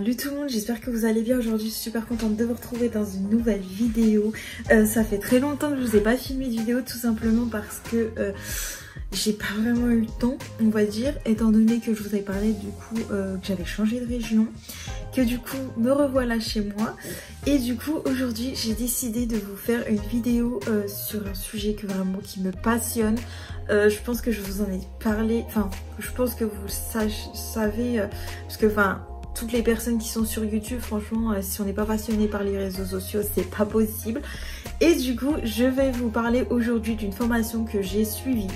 Salut tout le monde, j'espère que vous allez bien. Aujourd'hui je suis super contente de vous retrouver dans une nouvelle vidéo. Ça fait très longtemps que je vous ai pas filmé de vidéo, tout simplement parce que j'ai pas vraiment eu le temps, on va dire, étant donné que je vous avais parlé du coup que j'avais changé de région, que du coup me revoilà chez moi. Et du coup aujourd'hui j'ai décidé de vous faire une vidéo sur un sujet que vraiment qui me passionne. Je pense que je vous en ai parlé, enfin je pense que vous savez, parce que enfin toutes les personnes qui sont sur YouTube, franchement si on n'est pas passionné par les réseaux sociaux c'est pas possible. Et du coup je vais vous parler aujourd'hui d'une formation que j'ai suivie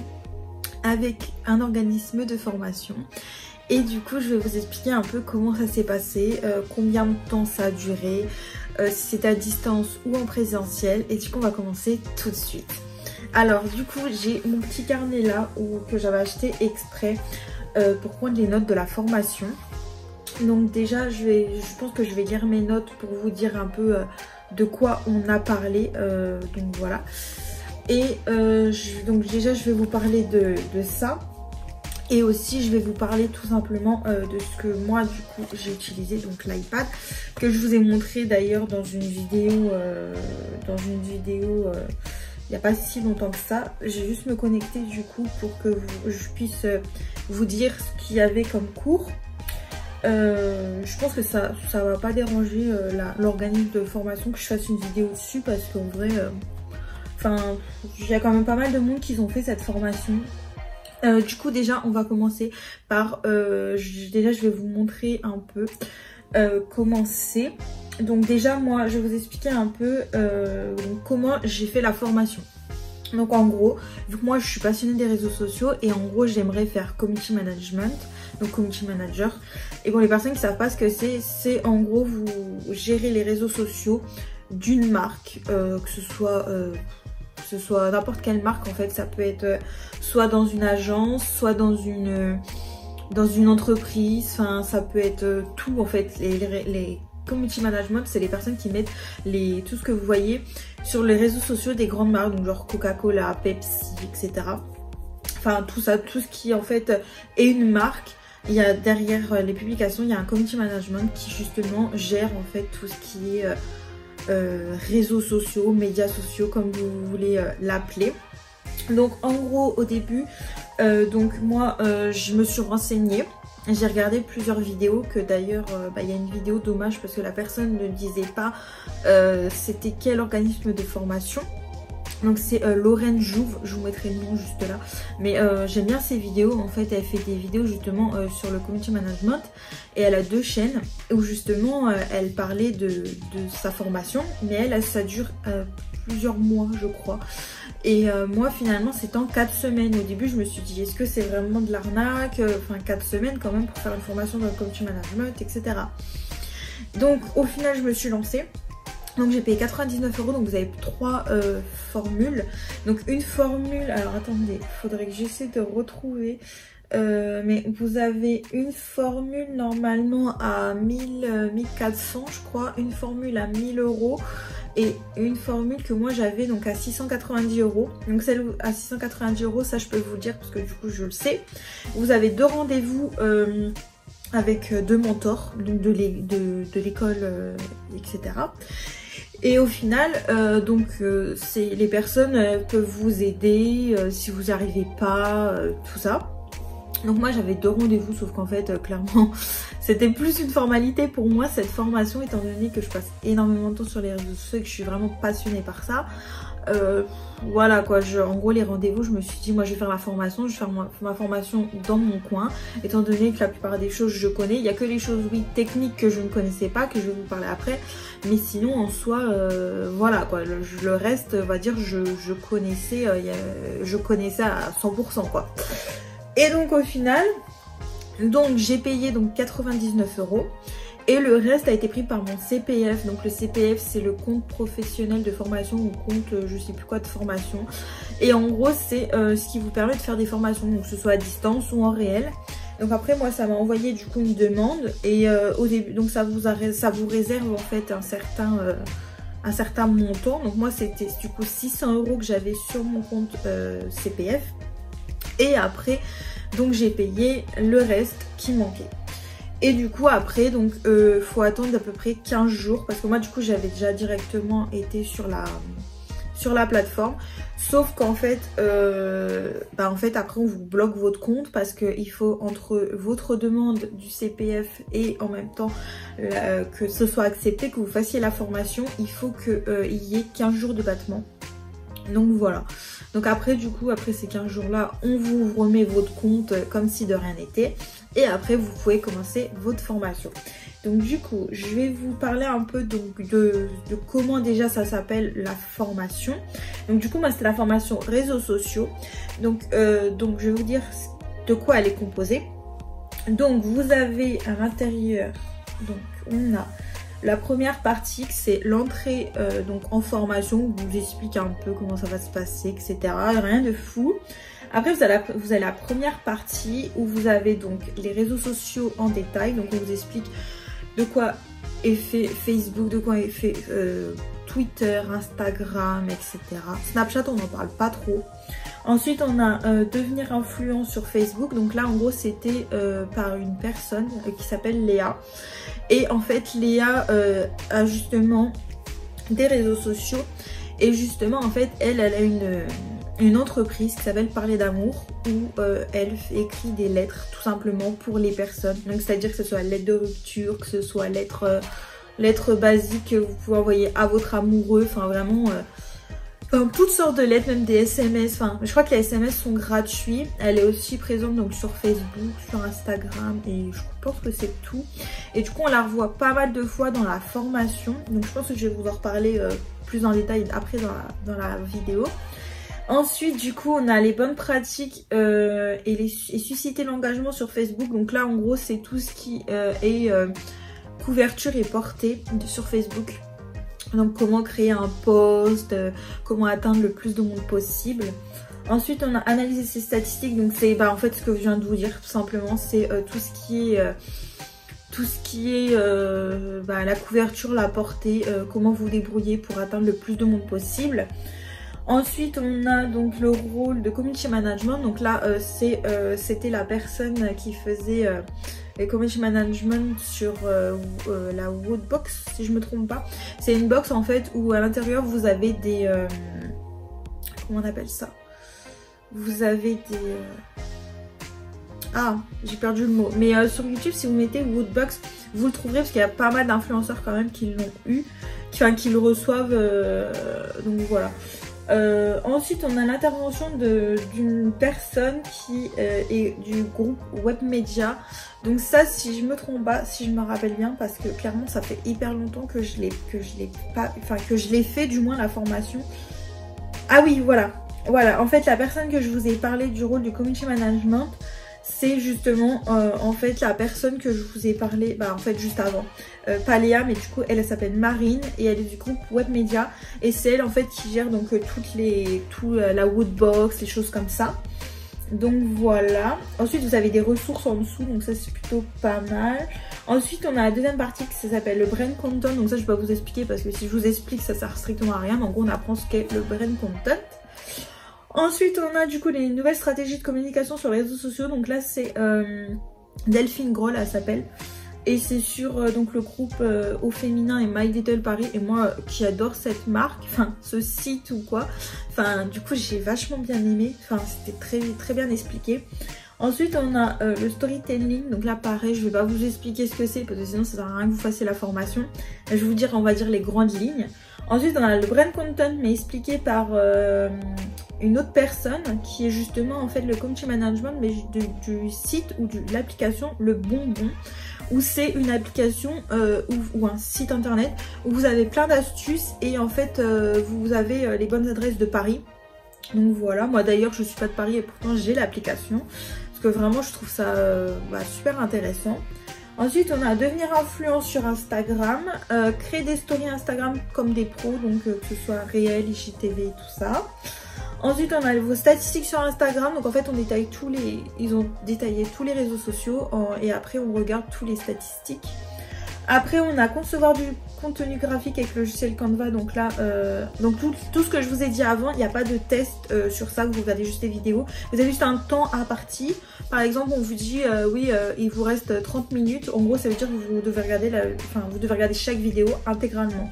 avec un organisme de formation. Et du coup je vais vous expliquer un peu comment ça s'est passé, combien de temps ça a duré, si c'est à distance ou en présentiel. Et du coup on va commencer tout de suite. Alors du coup j'ai mon petit carnet là que j'avais acheté exprès pour prendre les notes de la formation. Donc déjà je pense que je vais lire mes notes pour vous dire un peu de quoi on a parlé, donc voilà. Et donc déjà je vais vous parler de ça. Et aussi je vais vous parler tout simplement de ce que moi du coup j'ai utilisé, donc l'iPad, que je vous ai montré d'ailleurs dans une vidéo, il n'y a pas si longtemps que ça. J'ai juste me connecter du coup pour que je puisse vous dire ce qu'il y avait comme cours. Je pense que ça va pas déranger l'organisme de formation que je fasse une vidéo dessus, parce qu'en vrai, enfin, il y a quand même pas mal de monde qui ont fait cette formation. Du coup déjà on va commencer par, déjà je vais vous montrer un peu comment c'est. Donc déjà moi je vais vous expliquer un peu comment j'ai fait la formation. Donc en gros, vu que moi je suis passionnée des réseaux sociaux et en gros j'aimerais faire community management, donc community manager. Et bon, les personnes qui savent pas ce que c'est en gros vous gérez les réseaux sociaux d'une marque, que ce soit n'importe quelle marque en fait. Ça peut être soit dans une agence, soit dans une entreprise, enfin ça peut être tout en fait. Les community management, c'est les personnes qui mettent tout ce que vous voyez sur les réseaux sociaux des grandes marques, donc genre Coca-Cola, Pepsi, etc. Enfin tout ça, tout ce qui en fait est une marque. Il y a derrière les publications, il y a un community management qui justement gère en fait tout ce qui est réseaux sociaux, médias sociaux, comme vous voulez l'appeler. Donc en gros au début, donc moi je me suis renseignée. J'ai regardé plusieurs vidéos, que d'ailleurs il y a une vidéo, dommage parce que la personne ne disait pas c'était quel organisme de formation. Donc c'est Lorraine Jouve, je vous mettrai le nom juste là. Mais j'aime bien ses vidéos, en fait elle fait des vidéos justement sur le community management. Et elle a deux chaînes où justement elle parlait de sa formation. Mais elle ça dure plusieurs mois je crois. Et moi finalement c'était en 4 semaines. Au début je me suis dit est-ce que c'est vraiment de l'arnaque, enfin 4 semaines quand même pour faire une formation dans le community management, etc. Donc au final je me suis lancée. Donc j'ai payé 99 €, donc vous avez 3 formules. Donc une formule, alors attendez, il faudrait que j'essaie de retrouver. Mais vous avez une formule normalement à 1400 je crois, une formule à 1000 € et une formule que moi j'avais donc à 690 €. Donc celle à 690 €, ça je peux vous le dire parce que du coup je le sais. Vous avez 2 rendez-vous avec 2 mentors, donc de l'école, etc. Et au final, les personnes peuvent vous aider si vous n'y arrivez pas, tout ça. Donc moi j'avais 2 rendez-vous, sauf qu'en fait clairement c'était plus une formalité pour moi cette formation, étant donné que je passe énormément de temps sur les réseaux sociaux et que je suis vraiment passionnée par ça. Voilà quoi, en gros les rendez-vous, je me suis dit moi je vais faire la formation, je vais faire ma formation dans mon coin, étant donné que la plupart des choses je connais. Il n'y a que les choses oui techniques que je ne connaissais pas, que je vais vous parler après, mais sinon en soi voilà quoi, le reste on va dire je connaissais à 100% quoi. Et donc au final, donc j'ai payé donc 99 € et le reste a été pris par mon CPF. Donc le CPF c'est le compte professionnel de formation ou compte je sais plus quoi de formation. Et en gros c'est ce qui vous permet de faire des formations, donc que ce soit à distance ou en réel. Donc après moi ça m'a envoyé du coup une demande et au début donc ça vous réserve en fait un certain montant. Donc moi c'était du coup 600 € que j'avais sur mon compte CPF. Et après donc j'ai payé le reste qui manquait. Et du coup après donc faut attendre à peu près 15 jours parce que moi du coup j'avais déjà directement été sur la plateforme, sauf qu'en fait après on vous bloque votre compte parce qu'il faut entre votre demande du CPF et en même temps que ce soit accepté, que vous fassiez la formation, il faut qu'il y ait 15 jours de battement. Donc voilà, donc après du coup après ces 15 jours là on vous remet votre compte comme si de rien n'était et après vous pouvez commencer votre formation. Donc du coup je vais vous parler un peu donc de comment déjà ça s'appelle la formation. Donc du coup moi c'était la formation réseaux sociaux, donc je vais vous dire de quoi elle est composée. Donc vous avez à l'intérieur, donc on a la première partie, c'est l'entrée donc en formation, où on vous explique un peu comment ça va se passer, etc. Rien de fou. Après, vous avez la première partie où vous avez donc les réseaux sociaux en détail. Donc, on vous explique de quoi est fait Facebook, de quoi est fait Twitter, Instagram, etc. Snapchat, on n'en parle pas trop. Ensuite, on a devenir influent sur Facebook. Donc là, en gros, c'était par une personne qui s'appelle Léa. Et en fait, Léa a justement des réseaux sociaux. Et justement, en fait, elle a une entreprise qui s'appelle Parler d'amour, où elle écrit des lettres tout simplement pour les personnes. Donc, c'est-à-dire que ce soit lettre de rupture, que ce soit lettre basique que vous pouvez envoyer à votre amoureux. Enfin, vraiment... toutes sortes de lettres, même des SMS. Enfin, je crois que les SMS sont gratuits. Elle est aussi présente donc sur Facebook, sur Instagram et je pense que c'est tout. Et du coup, on la revoit pas mal de fois dans la formation. Donc, je pense que je vais vous en reparler plus en détail après dans la vidéo. Ensuite, du coup, on a les bonnes pratiques et susciter l'engagement sur Facebook. Donc là, en gros, c'est tout ce qui est couverture et portée sur Facebook. Donc comment créer un post, comment atteindre le plus de monde possible. Ensuite on a analysé ses statistiques, donc c'est en fait ce que je viens de vous dire tout simplement, c'est tout ce qui est la couverture, la portée, comment vous débrouiller pour atteindre le plus de monde possible. Ensuite on a donc le rôle de community management, donc là c'était la personne qui faisait les community management sur la Woodbox si je me trompe pas. C'est une box en fait où à l'intérieur vous avez des comment on appelle ça, vous avez des j'ai perdu le mot, mais sur YouTube si vous mettez Woodbox vous le trouverez parce qu'il y a pas mal d'influenceurs quand même qui l'ont eu, qui le reçoivent, donc voilà. Ensuite on a l'intervention d'une personne qui est du groupe Webmedia. Donc ça, si je me trompe pas, si je me rappelle bien, parce que clairement ça fait hyper longtemps que je l'ai fait du moins la formation. Ah oui, voilà, en fait la personne que je vous ai parlé du rôle du community management, c'est justement en fait la personne que je vous ai parlé en fait juste avant. Pas Léa, mais du coup elle s'appelle Marine et elle est du groupe Webmedia et c'est elle en fait qui gère donc la Woodbox, les choses comme ça. Donc voilà. Ensuite vous avez des ressources en dessous, donc ça c'est plutôt pas mal. Ensuite on a la deuxième partie qui s'appelle le brain content, donc ça je vais pas vous expliquer parce que si je vous explique ça sert strictement à rien. Donc on apprend ce qu'est le brain content. Ensuite on a du coup les nouvelles stratégies de communication sur les réseaux sociaux, donc là c'est Delphine Groll elle s'appelle. Et c'est sur donc le groupe Au Féminin et My Little Paris. Et moi qui adore cette marque, enfin ce site ou quoi. Enfin du coup j'ai vachement bien aimé. Enfin c'était très bien expliqué. Ensuite on a le storytelling. Donc là pareil je vais pas vous expliquer ce que c'est parce que sinon ça sert à rien que vous fassiez la formation. Je vais vous dire on va dire les grandes lignes. Ensuite on a le brand content mais expliqué par une autre personne qui est justement en fait le community management mais du site ou de l'application Le Bonbon, où c'est une application ou un site internet où vous avez plein d'astuces et en fait vous avez les bonnes adresses de Paris. Donc voilà, moi d'ailleurs je suis pas de Paris et pourtant j'ai l'application parce que vraiment je trouve ça super intéressant. Ensuite on a devenir influent sur Instagram, créer des stories Instagram comme des pros, donc que ce soit réel, IGTV et tout ça. Ensuite on a vos statistiques sur Instagram, donc en fait on détaille ils ont détaillé tous les réseaux sociaux et après on regarde tous les statistiques. Après on a concevoir du contenu graphique avec le logiciel Canva. Donc là, donc tout ce que je vous ai dit avant, il n'y a pas de test sur ça, vous regardez juste les vidéos. Vous avez juste un temps à partie. Par exemple, on vous dit, oui, il vous reste 30 minutes. En gros, ça veut dire que vous devez regarder, vous devez regarder chaque vidéo intégralement.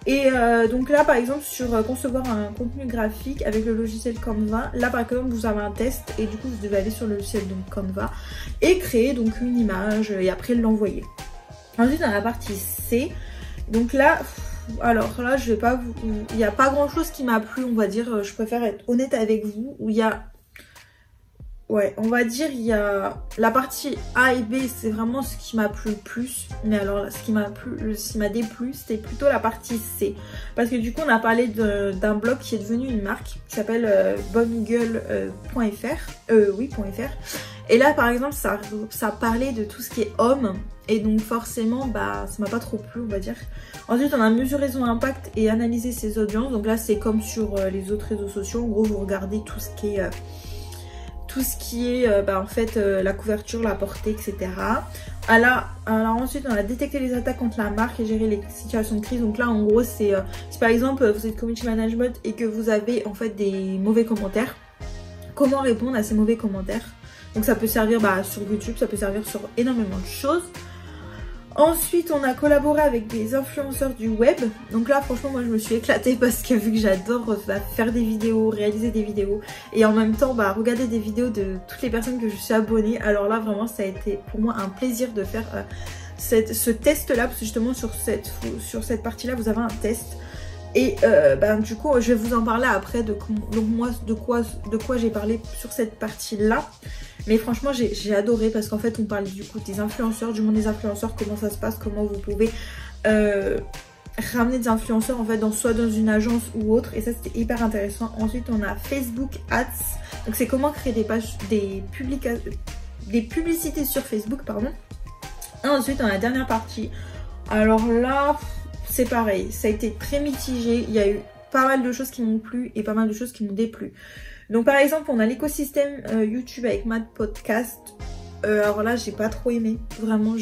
Et donc là, par exemple, sur concevoir un contenu graphique avec le logiciel Canva, là par exemple, vous avez un test et du coup, vous devez aller sur le logiciel donc Canva et créer donc une image et après l'envoyer. Ensuite, dans la partie C, donc là, alors là, je vais pas vous... Il n'y a pas grand chose qui m'a plu, on va dire, je préfère être honnête avec vous, où il y a... Ouais, on va dire, il y a la partie A et B, c'est vraiment ce qui m'a plu le plus. Mais alors, ce qui m'a déplu, c'était plutôt la partie C. Parce que du coup, on a parlé d'un blog qui est devenu une marque, qui s'appelle boneeagle.fr. Et là, par exemple, ça parlait de tout ce qui est homme. Et donc, forcément, bah, ça m'a pas trop plu, on va dire. Ensuite, on a mesuré son impact et analysé ses audiences. Donc là, c'est comme sur les autres réseaux sociaux. En gros, vous regardez tout ce qui est... en fait la couverture, la portée, etc. Alors ensuite on a détecté les attaques contre la marque et géré les situations de crise. Donc là en gros c'est si par exemple vous êtes community management et que vous avez en fait des mauvais commentaires, comment répondre à ces mauvais commentaires. Donc ça peut servir sur YouTube, ça peut servir sur énormément de choses. Ensuite, on a collaboré avec des influenceurs du web. Donc là, franchement, moi, je me suis éclatée parce que vu que j'adore faire des vidéos, réaliser des vidéos et en même temps, regarder des vidéos de toutes les personnes que je suis abonnée. Alors là, vraiment, ça a été pour moi un plaisir de faire ce test-là parce que justement, sur cette partie-là, vous avez un test. Et du coup, je vais vous en parler après de quoi j'ai parlé sur cette partie-là. Mais franchement, j'ai adoré parce qu'en fait, on parle du coup des influenceurs, du monde des influenceurs, comment ça se passe, comment vous pouvez ramener des influenceurs en fait soit dans une agence ou autre. Et ça, c'était hyper intéressant. Ensuite, on a Facebook Ads. Donc, c'est comment créer des publicités sur Facebook, pardon. Et ensuite, on a la dernière partie. Alors là, c'est pareil. Ça a été très mitigé. Il y a eu pas mal de choses qui m'ont plu et pas mal de choses qui m'ont déplu. Donc par exemple, on a l'écosystème YouTube avec Mad Podcast. Alors là, j'ai pas trop aimé. Vraiment,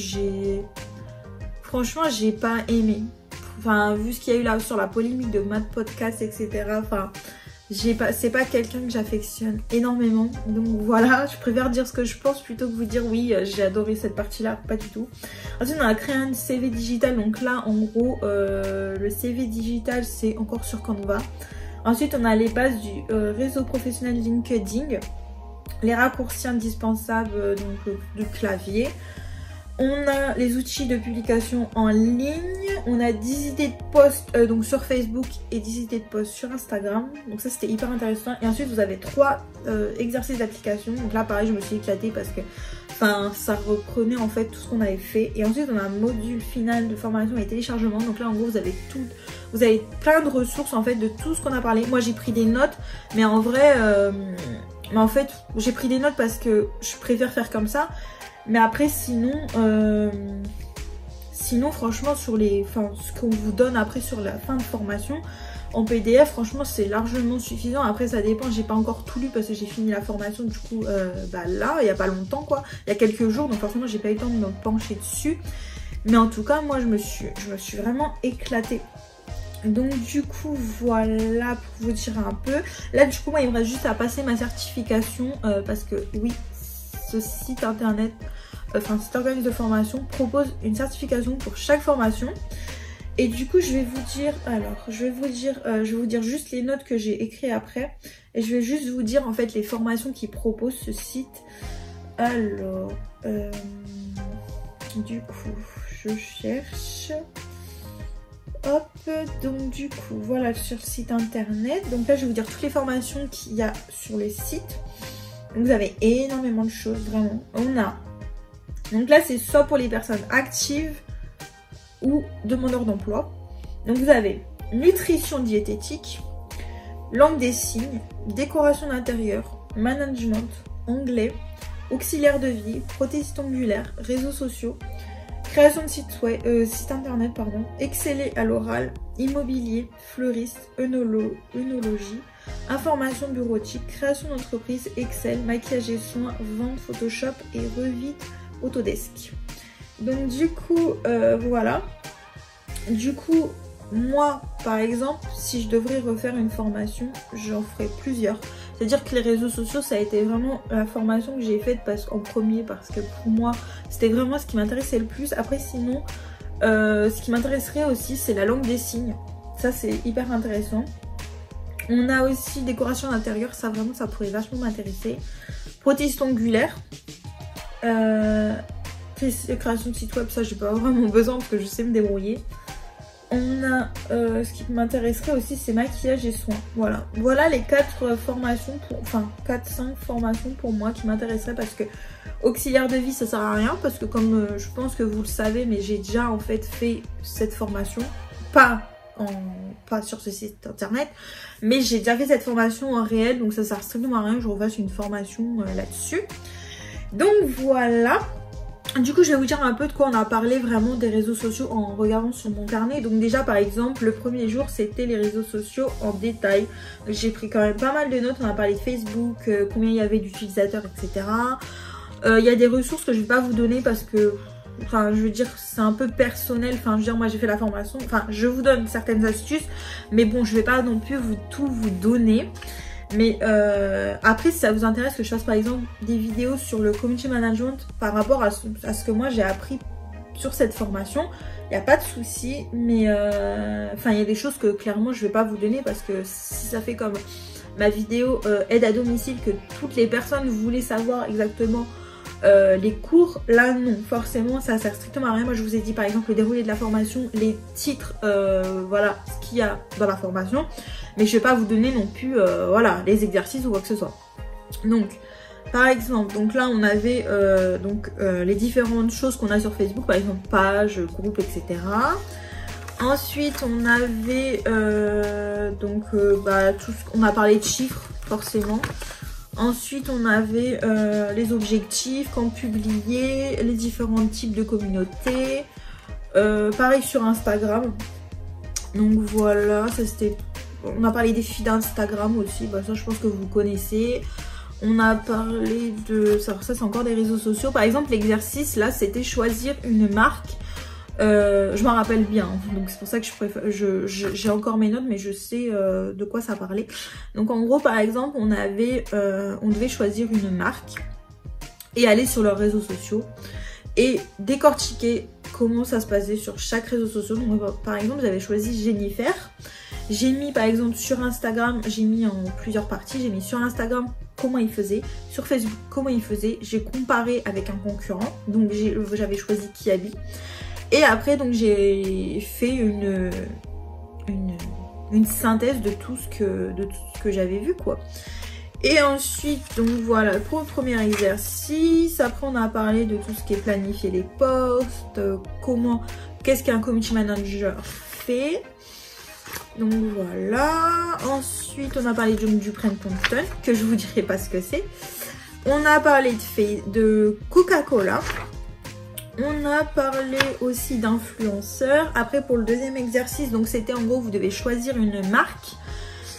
franchement, j'ai pas aimé. Enfin, vu ce qu'il y a eu là sur la polémique de Mad Podcast, etc. Enfin, c'est pas quelqu'un que j'affectionne énormément. Donc voilà, je préfère dire ce que je pense plutôt que vous dire oui, j'ai adoré cette partie-là. Pas du tout. Ensuite, on a créé un CV digital. Donc là, en gros, le CV digital, c'est encore sur Canva. Ensuite, on a les bases du réseau professionnel LinkedIn, les raccourcis indispensables donc du clavier. On a les outils de publication en ligne. On a 10 idées de posts donc sur Facebook et 10 idées de posts sur Instagram. Donc ça, c'était hyper intéressant. Et ensuite, vous avez 3 exercices d'application. Donc là, pareil, je me suis éclatée parce que ça reprenait en fait tout ce qu'on avait fait. Et ensuite, on a un module final de formation et téléchargement. Donc là, en gros, vous avez plein de ressources en fait de tout ce qu'on a parlé. Moi, j'ai pris des notes, mais en vrai, j'ai pris des notes parce que je préfère faire comme ça. Mais après, sinon, franchement, ce qu'on vous donne après sur la fin de formation, en PDF, franchement, c'est largement suffisant. Après, ça dépend, j'ai pas encore tout lu parce que j'ai fini la formation, du coup, là, il y a pas longtemps, quoi. Il y a quelques jours, donc forcément, j'ai pas eu le temps de me pencher dessus. Mais en tout cas, moi, je me suis vraiment éclatée. Donc du coup voilà pour vous dire un peu. Là du coup moi il me reste juste à passer ma certification parce que oui, ce site internet, cet organisme de formation propose une certification pour chaque formation. Et du coup je vais vous dire, je vais vous dire juste les notes que j'ai écrites après. Et je vais juste vous dire en fait les formations qui proposent ce site. Alors du coup je cherche. Hop, donc du coup, voilà sur le site internet. Donc là, je vais vous dire toutes les formations qu'il y a sur le site. Donc vous avez énormément de choses, vraiment. Donc là, c'est soit pour les personnes actives ou demandeurs d'emploi. Donc vous avez nutrition diététique, langue des signes, décoration d'intérieur, management, anglais, auxiliaire de vie, prothèse tongulaire, réseaux sociaux, création de site internet, exceller à l'oral, immobilier, fleuriste, œnologie, information bureautique, création d'entreprise, Excel, maquillage et soins, vente, Photoshop et Revit Autodesk. Donc du coup, voilà. Du coup, moi, par exemple, si je devrais refaire une formation, j'en ferais plusieurs. C'est-à-dire que les réseaux sociaux, ça a été vraiment la formation que j'ai faite en premier, parce que pour moi, c'était vraiment ce qui m'intéressait le plus. Après, sinon, ce qui m'intéresserait aussi, c'est la langue des signes. Ça, c'est hyper intéressant. On a aussi décoration d'intérieur, ça vraiment, ça pourrait vachement m'intéresser. Prothèse ongulaire. Création de site web, ça, j'ai pas vraiment besoin parce que je sais me débrouiller. On a ce qui m'intéresserait aussi, c'est maquillage et soins. Voilà, voilà les 4 formations, enfin 4-5 formations pour moi qui m'intéresseraient, parce que auxiliaire de vie ça sert à rien, parce que comme je pense que vous le savez, mais j'ai déjà en fait fait cette formation, pas sur ce site internet, mais j'ai déjà fait cette formation en réel, donc ça sert strictement à rien que je refasse une formation là-dessus. Donc voilà. Du coup, je vais vous dire un peu de quoi on a parlé vraiment des réseaux sociaux en regardant sur mon carnet. Donc déjà, par exemple, le premier jour, c'était les réseaux sociaux en détail. J'ai pris quand même pas mal de notes. On a parlé de Facebook, combien il y avait d'utilisateurs, etc. Il y a des ressources que je vais pas vous donner parce que, enfin, je veux dire, c'est un peu personnel. Enfin, je veux dire, moi, j'ai fait la formation. Enfin, je vous donne certaines astuces. Mais bon, je vais pas non plus tout vous donner. Mais après, si ça vous intéresse que je fasse par exemple des vidéos sur le community management par rapport à ce que moi j'ai appris sur cette formation, il n'y a pas de souci. Mais enfin, il y a des choses que clairement je ne vais pas vous donner, parce que si ça fait comme ma vidéo aide à domicile, que toutes les personnes voulaient savoir exactement les cours, là non, forcément ça sert strictement à rien. Moi je vous ai dit par exemple le déroulé de la formation, les titres, voilà ce qu'il y a dans la formation, mais je vais pas vous donner non plus voilà les exercices ou quoi que ce soit. Donc par exemple, donc là on avait les différentes choses qu'on a sur Facebook, par exemple page, groupe, etc. Ensuite on avait on a parlé de chiffres forcément. Ensuite, on avait les objectifs, quand publier, les différents types de communautés. Pareil sur Instagram. Donc voilà, ça c'était. On a parlé des filles d'Instagram aussi. Bah, ça, je pense que vous connaissez. On a parlé de. Ça c'est encore des réseaux sociaux. Par exemple, l'exercice là, c'était choisir une marque. Je m'en rappelle bien, donc c'est pour ça que j'ai encore mes notes, mais je sais de quoi ça parlait. Donc en gros, par exemple, on devait choisir une marque et aller sur leurs réseaux sociaux et décortiquer comment ça se passait sur chaque réseau social. Donc par exemple, j'avais choisi Jennifer. J'ai mis par exemple sur Instagram, j'ai mis en plusieurs parties. J'ai mis sur Instagram comment il faisait, sur Facebook comment il faisait. J'ai comparé avec un concurrent, donc j'avais choisi Kiabi. Et après, donc j'ai fait une synthèse de tout ce que j'avais vu, quoi. Et ensuite, donc voilà, pour le premier exercice. Après, on a parlé de tout ce qui est planifier les posts, qu'est-ce qu'un community manager fait. Donc voilà. Ensuite, on a parlé du Brand Compton, que je vous dirai pas ce que c'est. On a parlé de Coca-Cola. On a parlé aussi d'influenceurs. Après, pour le deuxième exercice, donc c'était en gros, vous devez choisir une marque.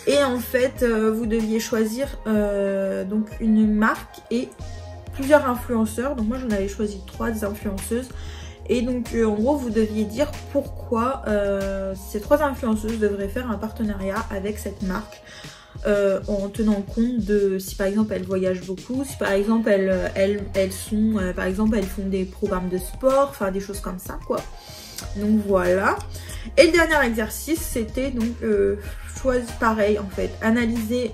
Et en fait, vous deviez choisir donc une marque et plusieurs influenceurs. Donc moi, j'en avais choisi 3 des influenceuses. Et donc, en gros, vous deviez dire pourquoi ces 3 influenceuses devraient faire un partenariat avec cette marque. En tenant compte de si par exemple elles voyagent beaucoup, si par exemple elles font des programmes de sport, enfin des choses comme ça, quoi. Donc voilà. Et le dernier exercice, c'était donc choisir, pareil en fait, analyser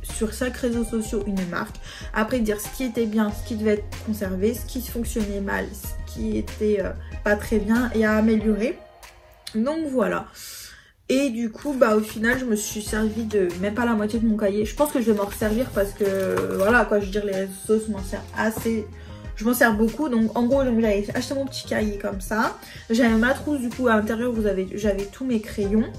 sur chaque réseau social une marque, après dire ce qui était bien, ce qui devait être conservé, ce qui fonctionnait mal, ce qui était pas très bien et à améliorer. Donc voilà. Et du coup, bah au final, je me suis servi de même pas la moitié de mon cahier. Je pense que je vais m'en resservir parce que voilà quoi, je veux dire, les réseaux sociaux, je m'en sers assez. Je m'en sers beaucoup. Donc en gros, j'avais acheté mon petit cahier comme ça. J'avais ma trousse, du coup à l'intérieur, j'avais tous mes crayons.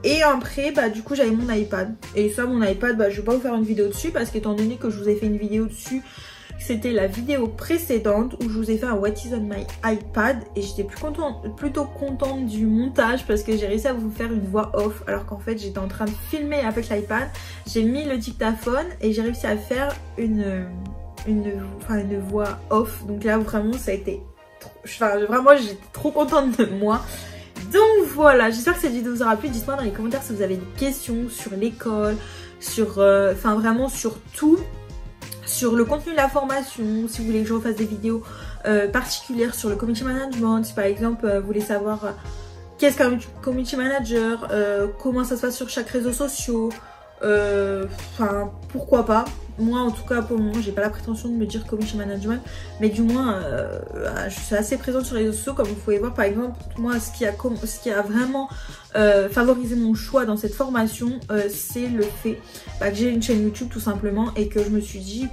Et après, bah du coup, j'avais mon iPad. Et ça, mon iPad, bah je vais pas vous faire une vidéo dessus parce qu'étant donné que je vous ai fait une vidéo dessus, c'était la vidéo précédente où je vous ai fait un What is on my iPad et j'étais plutôt contente du montage parce que j'ai réussi à vous faire une voix off alors qu'en fait j'étais en train de filmer avec l'iPad. J'ai mis le dictaphone et j'ai réussi à faire une voix off. Donc là vraiment ça a été, vraiment j'étais trop contente de moi. voilà, j'espère que cette vidéo vous aura plu. Dites-moi dans les commentaires si vous avez des questions sur l'école, sur, enfin vraiment sur tout, sur le contenu de la formation, si vous voulez que je refasse des vidéos particulières sur le community management, si par exemple vous voulez savoir qu'est-ce qu'un community manager, comment ça se passe sur chaque réseau social, enfin pourquoi pas. Moi en tout cas pour le moment j'ai pas la prétention de me dire community management, mais du moins je suis assez présente sur les réseaux sociaux comme vous pouvez voir. Par exemple moi ce qui a vraiment favorisé mon choix dans cette formation, c'est le fait que j'ai une chaîne YouTube tout simplement, et que je me suis dit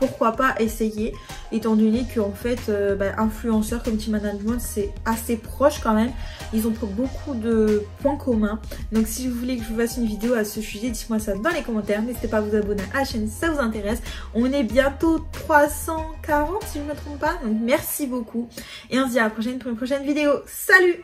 pourquoi pas essayer, étant donné que en fait influenceur, community management c'est assez proche quand même, ils ont beaucoup de points communs. Donc si vous voulez que je vous fasse une vidéo à ce sujet, dites-moi ça dans les commentaires, n'hésitez pas à vous abonner à la chaîne si ça vous intéresse. On est bientôt 340 si je ne me trompe pas, donc merci beaucoup et on se dit à la prochaine pour une prochaine vidéo. Salut!